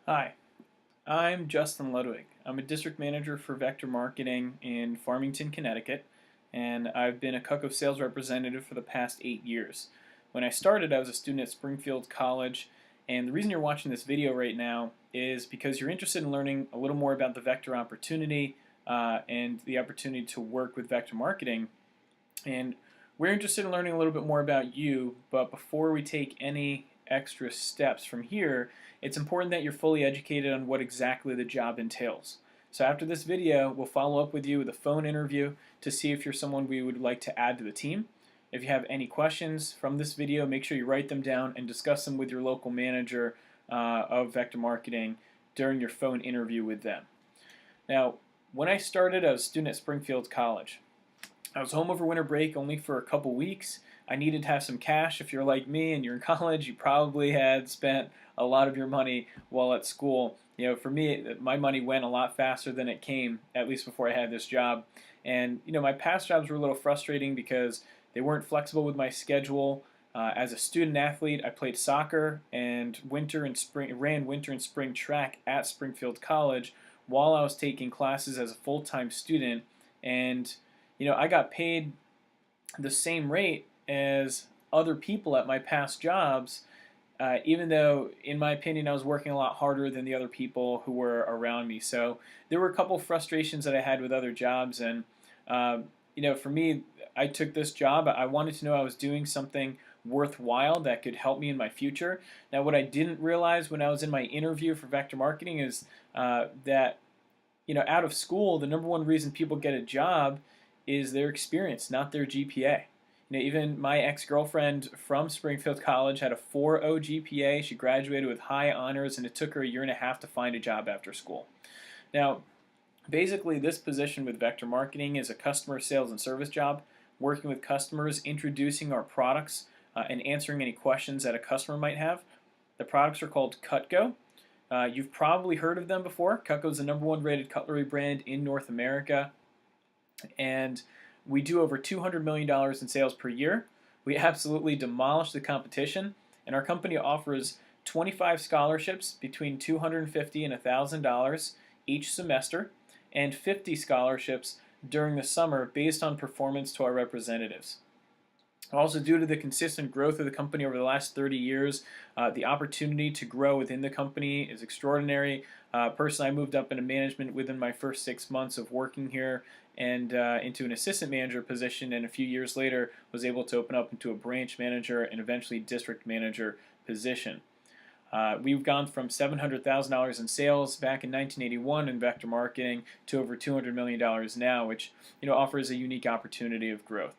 Hi, I'm Justin Ludwig. I'm a district manager for Vector Marketing in Farmington, Connecticut, and I've been a Cutco sales representative for the past 8 years. When I started, I was a student at Springfield College, and the reason you're watching this video right now is because you're interested in learning a little more about the Vector opportunity and the opportunity to work with Vector Marketing. And we're interested in learning a little bit more about you, but before we take any extra steps from here, it's important that you're fully educated on what exactly the job entails. So after this video, we'll follow up with you with a phone interview to see if you're someone we would like to add to the team. If you have any questions from this video, make sure you write them down and discuss them with your local manager of Vector Marketing during your phone interview with them. Now, when I started, I was a student at Springfield College. I was home over winter break only for a couple weeks. I needed to have some cash. If you're like me and you're in college, you probably had spent a lot of your money while at school. For me, my money went a lot faster than it came, at least before I had this job. And my past jobs were a little frustrating because they weren't flexible with my schedule. As a student athlete, I played soccer and ran winter and spring track at Springfield College while I was taking classes as a full-time student. And I got paid the same rate as other people at my past jobs, even though, in my opinion, I was working a lot harder than the other people who were around me. So there were a couple frustrations that I had with other jobs, and for me, I took this job. I wanted to know I was doing something worthwhile that could help me in my future. Now, what I didn't realize when I was in my interview for Vector Marketing is that out of school, the number one reason people get a job is their experience, not their GPA. Even my ex-girlfriend from Springfield College had a 4.0 GPA. She graduated with high honors, and it took her a year and a half to find a job after school. Now, basically, this position with Vector Marketing is a customer sales and service job, working with customers, introducing our products, and answering any questions that a customer might have. The products are called Cutco. You've probably heard of them before. Cutco is the #1 rated cutlery brand in North America, and we do over $200 million in sales per year. We absolutely demolish the competition, and our company offers 25 scholarships between $250 and $1,000 each semester, and 50 scholarships during the summer based on performance to our representatives. Also, due to the consistent growth of the company over the last 30 years, the opportunity to grow within the company is extraordinary. Personally, I moved up into management within my first 6 months of working here and into an assistant manager position, and a few years later was able to open up into a branch manager and eventually district manager position. We've gone from $700,000 in sales back in 1981 in Vector Marketing to over $200 million now, which offers a unique opportunity of growth.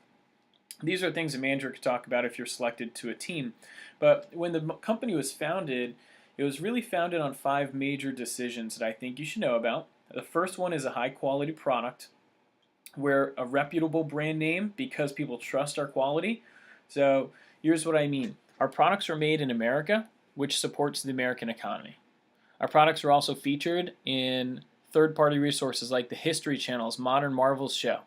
These are things a manager could talk about if you're selected to a team. But when the company was founded, it was really founded on 5 major decisions that I think you should know about. The first one is a high-quality product. We're a reputable brand name because people trust our quality. So here's what I mean. Our products are made in America, which supports the American economy. Our products are also featured in third-party resources like the History Channel's Modern Marvels show.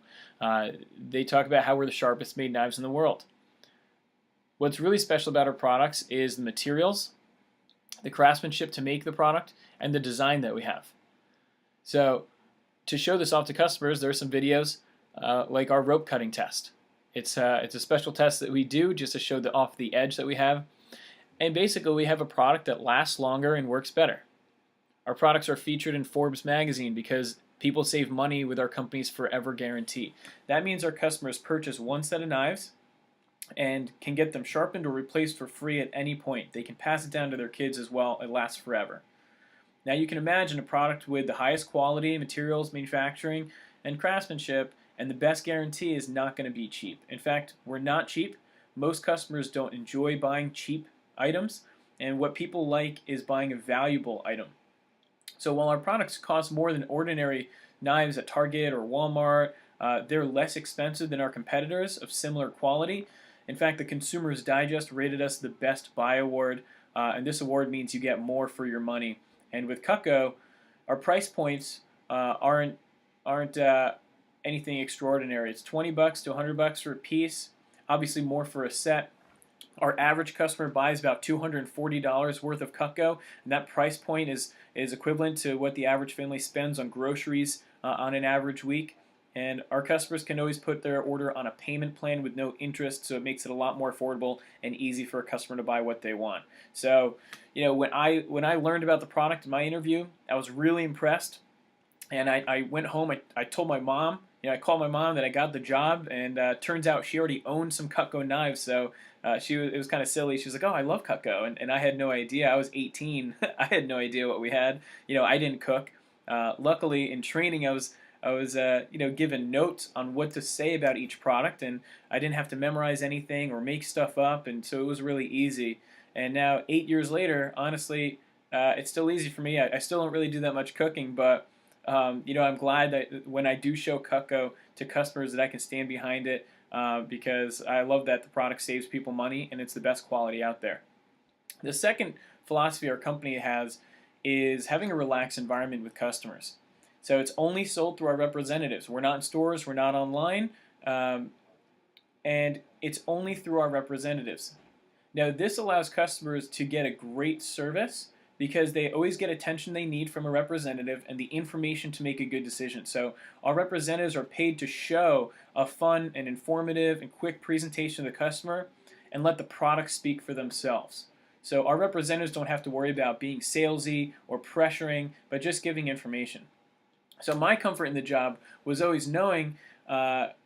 They talk about how we're the sharpest made knives in the world. What's really special about our products is the materials, the craftsmanship to make the product, and the design that we have. So to show this off to customers, there are some videos like our rope cutting test. It's a special test that we do just to show off the edge that we have. And basically, we have a product that lasts longer and works better. Our products are featured in Forbes magazine because people save money with our company's forever guarantee. That means our customers purchase one set of knives and can get them sharpened or replaced for free at any point. They can pass it down to their kids as well. It lasts forever. Now you can imagine a product with the highest quality, materials, manufacturing, and craftsmanship, and the best guarantee is not going to be cheap. In fact, we're not cheap. Most customers don't enjoy buying cheap items, and what people like is buying a valuable item. So while our products cost more than ordinary knives at Target or Walmart, they're less expensive than our competitors of similar quality. In fact, the Consumer's Digest rated us the Best Buy Award, and this award means you get more for your money. And with Cutco, our price points aren't anything extraordinary. It's $20 to $100 for a piece, obviously more for a set. Our average customer buys about $240 worth of Cutco, and that price point is equivalent to what the average family spends on groceries on an average week. And our customers can always put their order on a payment plan with no interest, so it makes it a lot more affordable and easy for a customer to buy what they want. So, when I learned about the product in my interview, I was really impressed, and I went home. I told my mom. I called my mom that I got the job, and turns out she already owned some Cutco knives. So it was kind of silly. She was like, "Oh, I love Cutco," and I had no idea. I was 18. I had no idea what we had. I didn't cook. Luckily, in training, I was given notes on what to say about each product, and I didn't have to memorize anything or make stuff up, and so it was really easy. And now, 8 years later, honestly, it's still easy for me. I still don't really do that much cooking, but I'm glad that when I do show Cutco to customers that I can stand behind it because I love that the product saves people money and it's the best quality out there. The second philosophy our company has is having a relaxed environment with customers. So it's only sold through our representatives. We're not in stores, we're not online, and it's only through our representatives. Now, this allows customers to get a great service because they always get attention they need from a representative and the information to make a good decision. So our representatives are paid to show a fun and informative and quick presentation to the customer and let the products speak for themselves. So our representatives don't have to worry about being salesy or pressuring, but just giving information. So my comfort in the job was always knowing that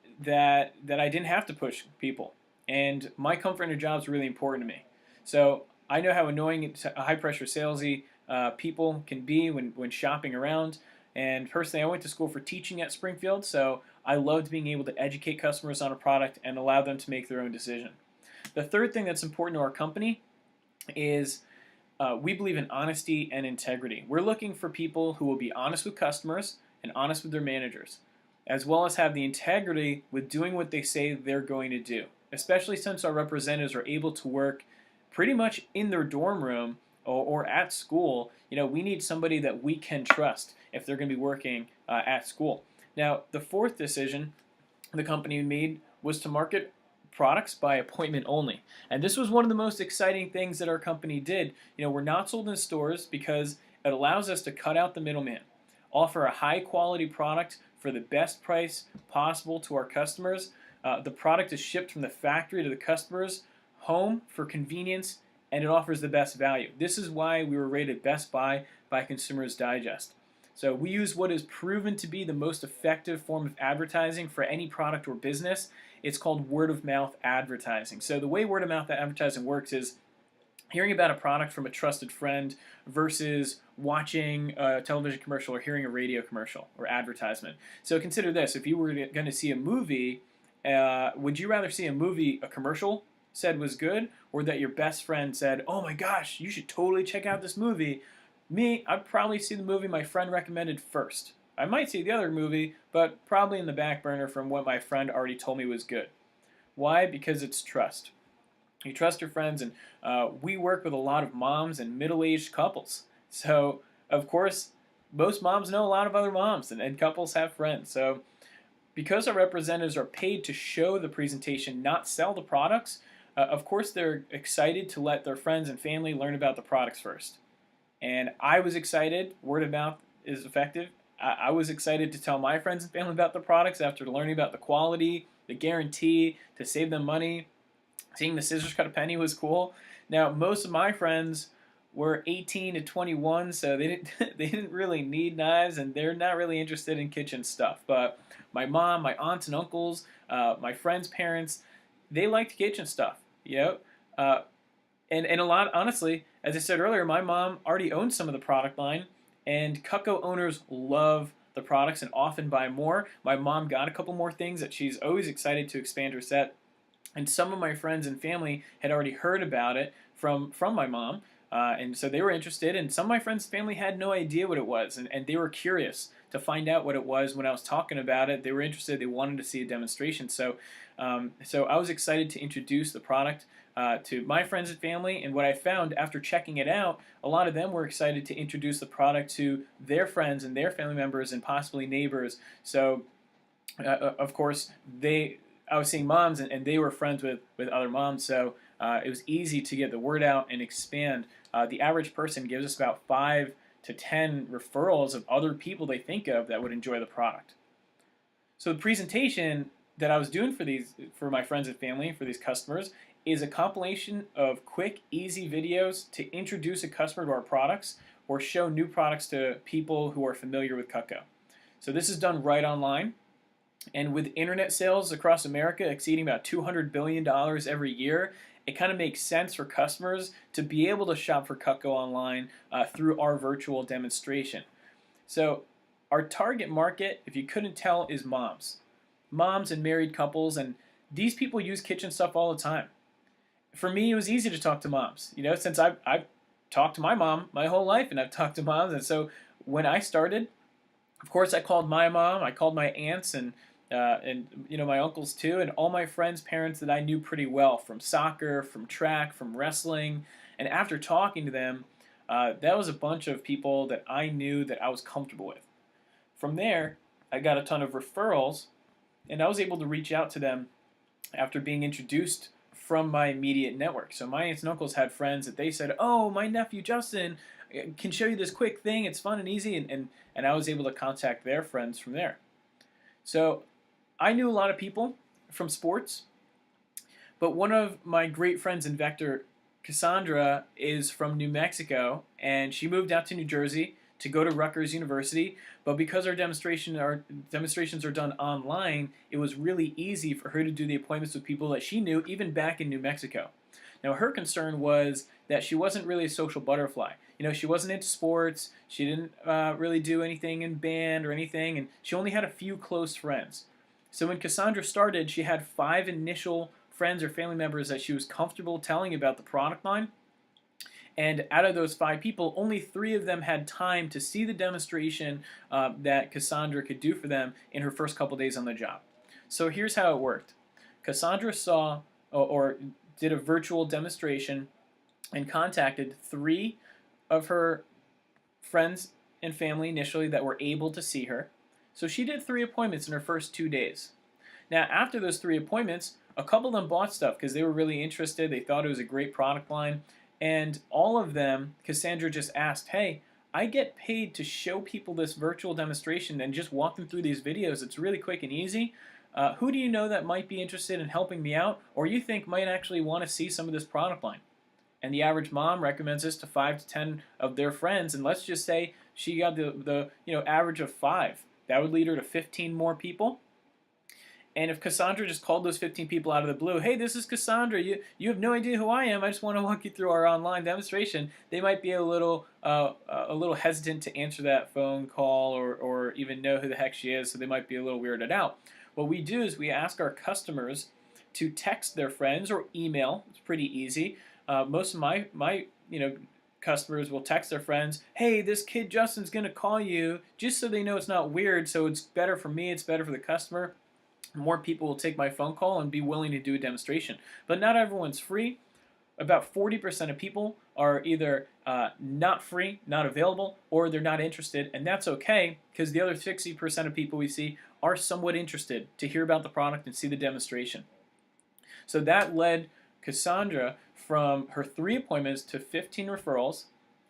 I didn't have to push people, and my comfort in a job is really important to me. So I know how annoying high pressure salesy people can be when shopping around. And personally, I went to school for teaching at Springfield, so I loved being able to educate customers on a product and allow them to make their own decision. The third thing that's important to our company is we believe in honesty and integrity. We're looking for people who will be honest with customers and honest with their managers, as well as have the integrity with doing what they say they're going to do, especially since our representatives are able to work pretty much in their dorm room or at school. We need somebody that we can trust if they're going to be working at school. Now, the fourth decision the company made was to market products by appointment only. And this was one of the most exciting things that our company did. We're not sold in stores because it allows us to cut out the middleman, offer a high quality product for the best price possible to our customers. The product is shipped from the factory to the customer's home for convenience, and it offers the best value. This is why we were rated Best Buy by Consumers Digest. So we use what is proven to be the most effective form of advertising for any product or business. It's called word of mouth advertising. So the way word of mouth advertising works is hearing about a product from a trusted friend versus watching a television commercial or hearing a radio commercial or advertisement. So consider this: if you were going to see a movie, would you rather see a commercial said was good, or that your best friend said, "Oh my gosh, you should totally check out this movie"? Me, I'd probably see the movie my friend recommended first. I might see the other movie, but probably in the back burner from what my friend already told me was good. Why? Because it's trust. You trust your friends, and we work with a lot of moms and middle-aged couples. So, of course, most moms know a lot of other moms, and couples have friends. So, because our representatives are paid to show the presentation, not sell the products, of course they're excited to let their friends and family learn about the products first. And I was excited. Word of mouth is effective. I was excited to tell my friends and family about the products after learning about the quality, the guarantee, to save them money. Seeing the scissors cut a penny was cool. Now, most of my friends were 18 to 21, so they didn't really need knives, and they're not really interested in kitchen stuff. But my mom, my aunts and uncles, my friends' parents, they liked kitchen stuff. And a lot, honestly, as I said earlier, my mom already owns some of the product line, and Cutco owners love the products and often buy more. My mom got a couple more things that she's always excited to expand her set. And some of my friends and family had already heard about it from my mom, and so they were interested. And some of my friends and family had no idea what it was, and they were curious to find out what it was when I was talking about it. They were interested. They wanted to see a demonstration. So I was excited to introduce the product to my friends and family. And what I found after checking it out, a lot of them were excited to introduce the product to their friends and their family members and possibly neighbors. So, of course, I was seeing moms, and they were friends with other moms. So it was easy to get the word out and expand. The average person gives us about 5 to 10 referrals of other people they think of that would enjoy the product. So the presentation that I was doing for my friends and family, for these customers, is a compilation of quick, easy videos to introduce a customer to our products or show new products to people who are familiar with Cutco. So this is done right online. And with internet sales across America exceeding about $200 billion every year, it kind of makes sense for customers to be able to shop for Cutco online through our virtual demonstration. So our target market, if you couldn't tell, is moms. Moms and married couples, and these people use kitchen stuff all the time. For me, it was easy to talk to moms, since I've talked to my mom my whole life, and I've talked to moms. And so when I started, of course, I called my mom, I called my aunts, and my uncles too, and all my friends' parents that I knew pretty well from soccer, from track, from wrestling. And after talking to them, that was a bunch of people that I knew that I was comfortable with. From there, I got a ton of referrals, and I was able to reach out to them after being introduced from my immediate network. So my aunts and uncles had friends that they said, "Oh, my nephew Justin can show you this quick thing. It's fun and easy," and I was able to contact their friends from there. So I knew a lot of people from sports, but one of my great friends in Vector, Cassandra, is from New Mexico, and she moved out to New Jersey to go to Rutgers University. But because our demonstrations are done online, it was really easy for her to do the appointments with people that she knew, even back in New Mexico. Now, her concern was that she wasn't really a social butterfly. She wasn't into sports. She didn't really do anything in band or anything, and she only had a few close friends. So when Cassandra started, she had 5 initial friends or family members that she was comfortable telling about the product line. And out of those 5 people, only 3 of them had time to see the demonstration that Cassandra could do for them in her first couple days on the job. So here's how it worked. Cassandra saw or did a virtual demonstration and contacted 3 of her friends and family initially that were able to see her. So she did 3 appointments in her first 2 days. Now, after those 3 appointments, a couple of them bought stuff because they were really interested. They thought it was a great product line. And all of them, Cassandra just asked, "Hey, I get paid to show people this virtual demonstration and just walk them through these videos. It's really quick and easy. Who do you know that might be interested in helping me out or you think might actually want to see some of this product line?" And the average mom recommends this to 5 to 10 of their friends. And let's just say she got the average of 5. That would lead her to 15 more people. And if Cassandra just called those 15 people out of the blue, "Hey, this is Cassandra. You have no idea who I am. I just want to walk you through our online demonstration," they might be a little hesitant to answer that phone call or even know who the heck she is. So they might be a little weirded out. What we do is we ask our customers to text their friends or email. It's pretty easy. Most of my customers will text their friends, "Hey, this kid Justin's going to call you," just so they know it's not weird. So it's better for me. It's better for the customer. More people will take my phone call and be willing to do a demonstration. But not everyone's free. About 40% of people are either not free, not available, or they're not interested. And that's okay, because the other 60% of people we see are somewhat interested to hear about the product and see the demonstration. So that led Cassandra from her 3 appointments to 15 referrals.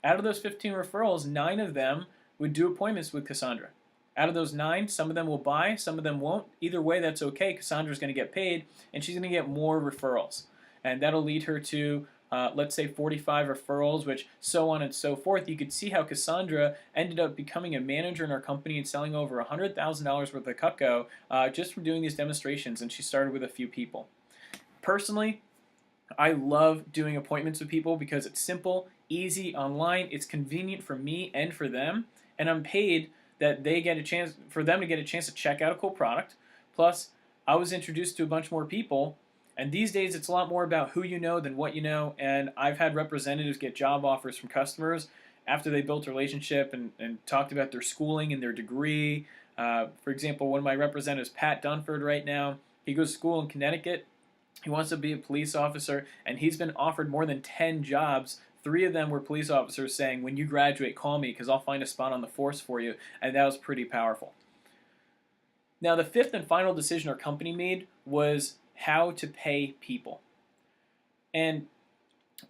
Out of those 15 referrals, 9 of them would do appointments with Cassandra. Out of those 9, some of them will buy, some of them won't. Either way, that's okay. Cassandra's going to get paid, and she's going to get more referrals. And that'll lead her to, let's say, 45 referrals, which so on and so forth. You could see how Cassandra ended up becoming a manager in our company and selling over $100,000 worth of Cutco just from doing these demonstrations, and she started with a few people. Personally, I love doing appointments with people because it's simple, easy, online. It's convenient for me and for them, and I'm paid that they get a chance for them to get a chance to check out a cool product. Plus, I was introduced to a bunch more people, and these days it's a lot more about who you know than what you know. And I've had representatives get job offers from customers after they built a relationship and talked about their schooling and their degree. For example, one of my representatives, Pat Dunford, right now, he goes to school in Connecticut. He wants to be a police officer, and he's been offered more than 10 jobs. 3 of them were police officers saying, "When you graduate, call me because I'll find a spot on the force for you." And that was pretty powerful. Now, the 5th and final decision our company made was how to pay people. And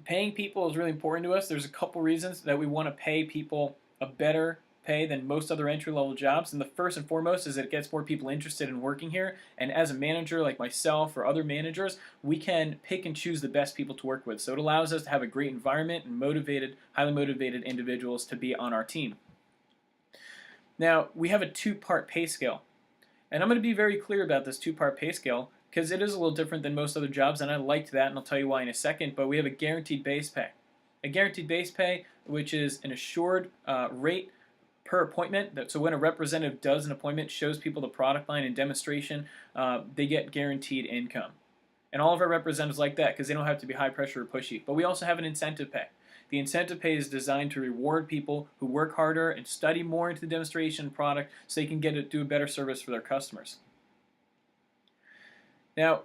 paying people is really important to us. There's a couple reasons that we want to pay people a better pay than most other entry-level jobs. And the first and foremost is that it gets more people interested in working here. And as a manager like myself or other managers, we can pick and choose the best people to work with. So it allows us to have a great environment and highly motivated individuals to be on our team. Now, we have a two-part pay scale. And I'm going to be very clear about this two-part pay scale because it is a little different than most other jobs, and I liked that, and I'll tell you why in a second. But we have a guaranteed base pay. A guaranteed base pay, which is an assured rate per appointment. So when a representative does an appointment, shows people the product line and demonstration, they get guaranteed income. And all of our representatives like that because they don't have to be high pressure or pushy. But we also have an incentive pay. The incentive pay is designed to reward people who work harder and study more into the demonstration product so they can do a better service for their customers. Now,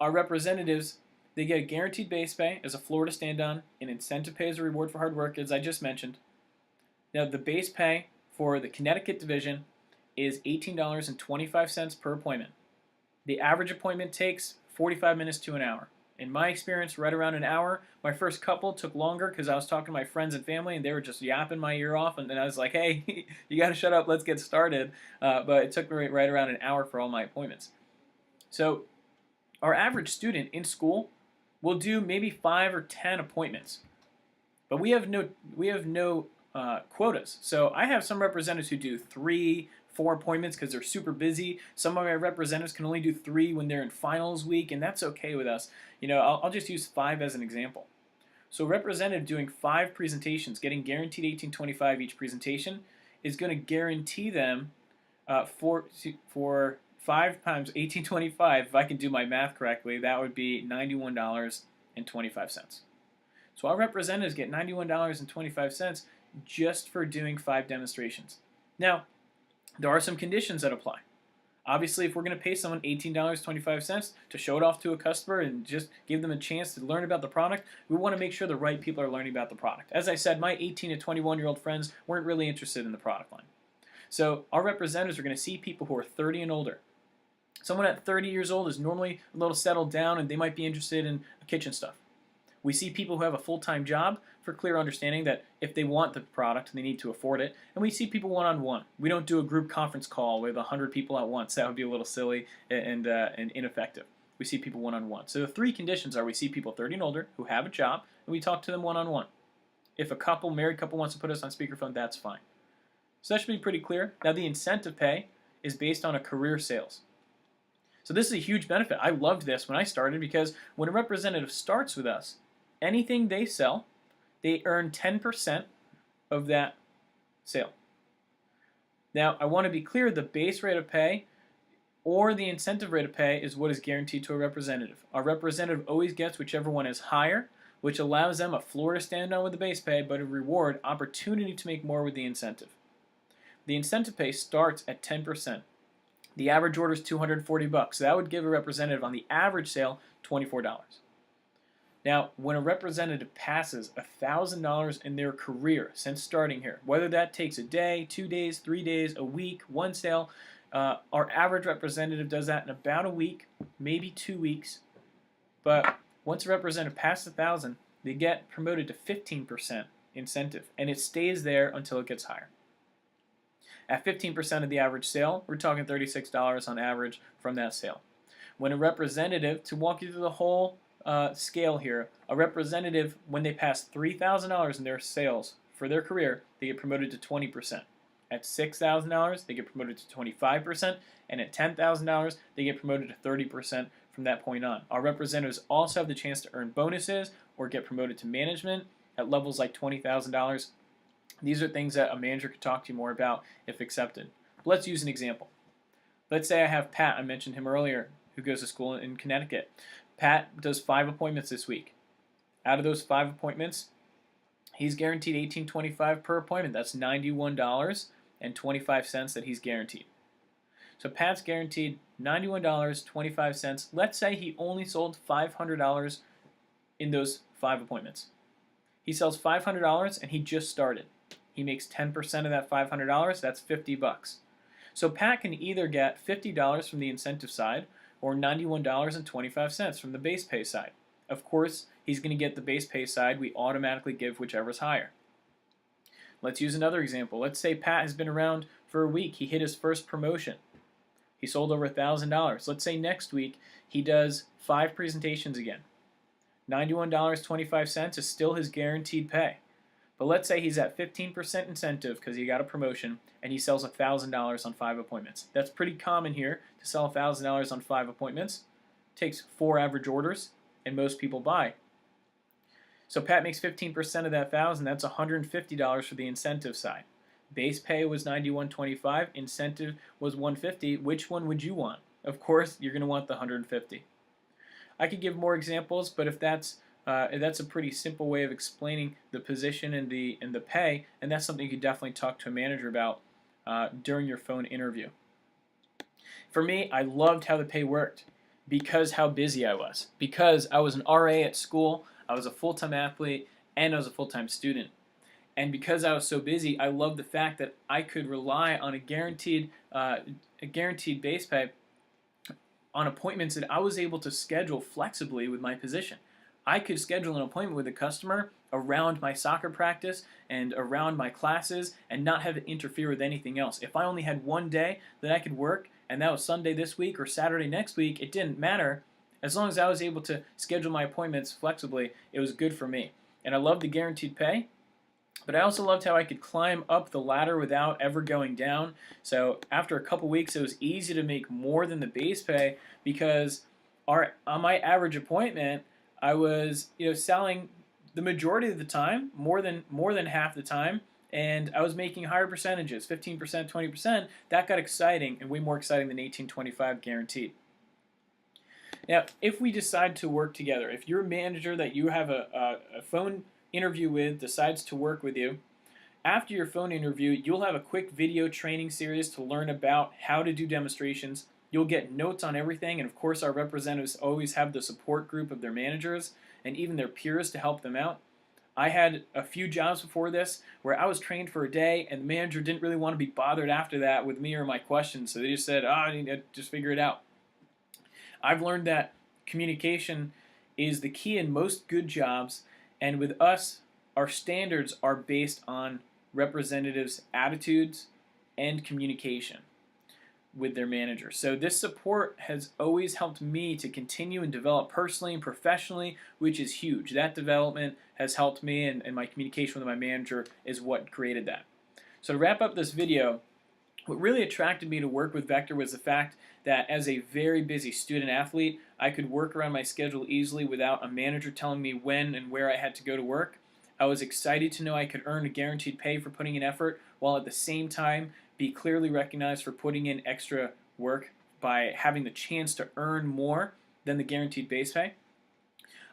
our representatives, they get a guaranteed base pay as a floor to stand on, an incentive pay as a reward for hard work, as I just mentioned. Now, the base pay for the Connecticut division is $18.25 per appointment. The average appointment takes 45 minutes to an hour. In my experience, right around an hour. My first couple took longer because I was talking to my friends and family, and they were just yapping my ear off, and then I was like, hey, you got to shut up, let's get started. But it took me right around an hour for all my appointments. So our average student in school will do maybe 5 or 10 appointments. But we have no quotas. So I have some representatives who do 3, 4 appointments because they're super busy. Some of my representatives can only do 3 when they're in finals week, and that's okay with us. I'll just use 5 as an example. So a representative doing 5 presentations, getting guaranteed $18.25 each presentation, is going to guarantee them for 5 times $18.25. If I can do my math correctly, that would be $91.25. So our representatives get $91.25 just for doing 5 demonstrations. Now, there are some conditions that apply. Obviously, if we're going to pay someone $18.25 to show it off to a customer and just give them a chance to learn about the product, we want to make sure the right people are learning about the product. As I said, my 18 to 21-year-old friends weren't really interested in the product line. So our representatives are going to see people who are 30 and older. Someone at 30 years old is normally a little settled down and they might be interested in kitchen stuff. We see people who have a full-time job for clear understanding that if they want the product, they need to afford it. And we see people one-on-one. We don't do a group conference call with 100 people at once. That would be a little silly and ineffective. We see people one-on-one. So the 3 conditions are we see people 30 and older who have a job, and we talk to them one-on-one. If a married couple wants to put us on speakerphone, that's fine. So that should be pretty clear. Now the incentive pay is based on a career sales. So this is a huge benefit. I loved this when I started because when a representative starts with us, anything they sell, they earn 10% of that sale. Now, I want to be clear, the base rate of pay or the incentive rate of pay is what is guaranteed to a representative. Our representative always gets whichever one is higher, which allows them a floor to stand on with the base pay, but a reward opportunity to make more with the incentive. The incentive pay starts at 10%. The average order is $240, so that would give a representative on the average sale $24. Now, when a representative passes $1,000 in their career since starting here, whether that takes a day, 2 days, 3 days, a week, 1 sale, our average representative does that in about a week, maybe 2 weeks. But once a representative passes $1,000, they get promoted to 15% incentive, and it stays there until it gets higher. At 15% of the average sale, we're talking $36 on average from that sale. When a representative, to walk you through the whole scale here, a representative, when they pass $3,000 in their sales for their career, they get promoted to 20%. At $6,000, they get promoted to 25%, and at $10,000, they get promoted to 30% from that point on. Our representatives also have the chance to earn bonuses or get promoted to management at levels like $20,000. These are things that a manager could talk to you more about if accepted. But let's use an example. Let's say I have Pat, I mentioned him earlier, who goes to school in Connecticut. Pat does 5 appointments this week. Out of those 5 appointments, he's guaranteed $18.25 per appointment. That's $91.25 that he's guaranteed. So Pat's guaranteed $91.25. Let's say he only sold $500 in those 5 appointments. He sells $500 and he just started. He makes 10% of that $500. That's $50. So Pat can either get $50 from the incentive side or $91.25 from the base pay side. Of course, he's going to get the base pay side. We automatically give whichever's higher. Let's use another example. Let's say Pat has been around for a week. He hit his first promotion. He sold over $1,000. Let's say next week he does 5 presentations again. $91.25 is still his guaranteed pay. But let's say he's at 15% incentive because he got a promotion and he sells $1,000 on 5 appointments. That's pretty common here to sell $1,000 on 5 appointments. It takes 4 average orders and most people buy. So Pat makes 15% of that $1,000. That's $150 for the incentive side. Base pay was $91.25. Incentive was $150. Which one would you want? Of course, you're going to want the $150. I could give more examples, but if that's a pretty simple way of explaining the position and the pay, and that's something you could definitely talk to a manager about during your phone interview. For me, I loved how the pay worked because how busy I was. Because I was an RA at school, I was a full-time athlete, and I was a full-time student. And because I was so busy, I loved the fact that I could rely on a guaranteed base pay on appointments that I was able to schedule flexibly with my position. I could schedule an appointment with a customer around my soccer practice and around my classes and not have it interfere with anything else. If I only had one day that I could work, and that was Sunday this week or Saturday next week, it didn't matter. As long as I was able to schedule my appointments flexibly, it was good for me. And I loved the guaranteed pay, but I also loved how I could climb up the ladder without ever going down. So after a couple weeks, it was easy to make more than the base pay because on my average appointment, I was selling the majority of the time, more than half the time, and I was making higher percentages, 15%, 20%. That got exciting and way more exciting than $18.25 guaranteed. Now, if we decide to work together, if your manager that you have a phone interview with decides to work with you, after your phone interview, you'll have a quick video training series to learn about how to do demonstrations. You'll get notes on everything, and of course our representatives always have the support group of their managers and even their peers to help them out. I had a few jobs before this where I was trained for a day and the manager didn't really want to be bothered after that with me or my questions, so they just said, I need to just figure it out. I've learned that communication is the key in most good jobs, and with us, our standards are based on representatives' attitudes and communication with their manager. So this support has always helped me to continue and develop personally and professionally, which is huge. That development has helped me, and my communication with my manager is what created that. So to wrap up this video, what really attracted me to work with Vector was the fact that as a very busy student athlete, I could work around my schedule easily without a manager telling me when and where I had to go to work. I was excited to know I could earn a guaranteed pay for putting in effort, while at the same time be clearly recognized for putting in extra work by having the chance to earn more than the guaranteed base pay.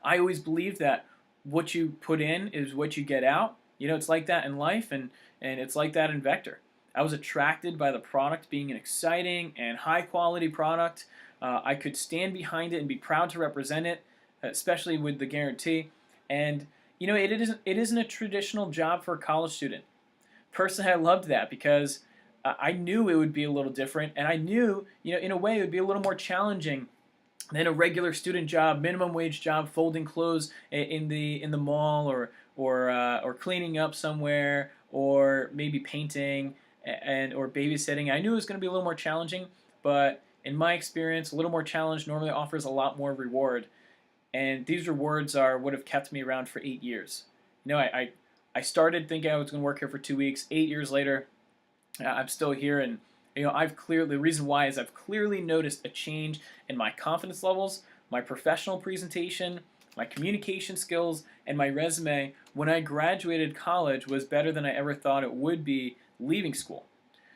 I always believed that what you put in is what you get out. It's like that in life, and it's like that in Vector. I was attracted by the product being an exciting and high quality product. I could stand behind it and be proud to represent it, especially with the guarantee. And it isn't a traditional job for a college student. Personally, I loved that because I knew it would be a little different, and I knew, in a way, it would be a little more challenging than a regular student job, minimum wage job, folding clothes in the mall, or cleaning up somewhere, or maybe painting or babysitting. I knew it was going to be a little more challenging, but in my experience, a little more challenge normally offers a lot more reward, and these rewards are what have kept me around for 8 years. I started thinking I was going to work here for 2 weeks. 8 years later, I'm still here, and the reason why is I've clearly noticed a change in my confidence levels, my professional presentation, my communication skills, and my resume when I graduated college was better than I ever thought it would be leaving school.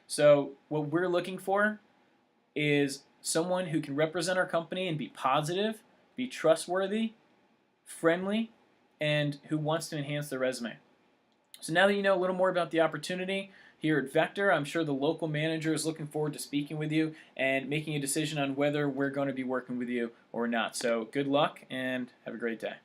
So what we're looking for is someone who can represent our company and be positive, be trustworthy, friendly, and who wants to enhance their resume. So now that you know a little more about the opportunity here at Vector, I'm sure the local manager is looking forward to speaking with you and making a decision on whether we're going to be working with you or not. So good luck and have a great day.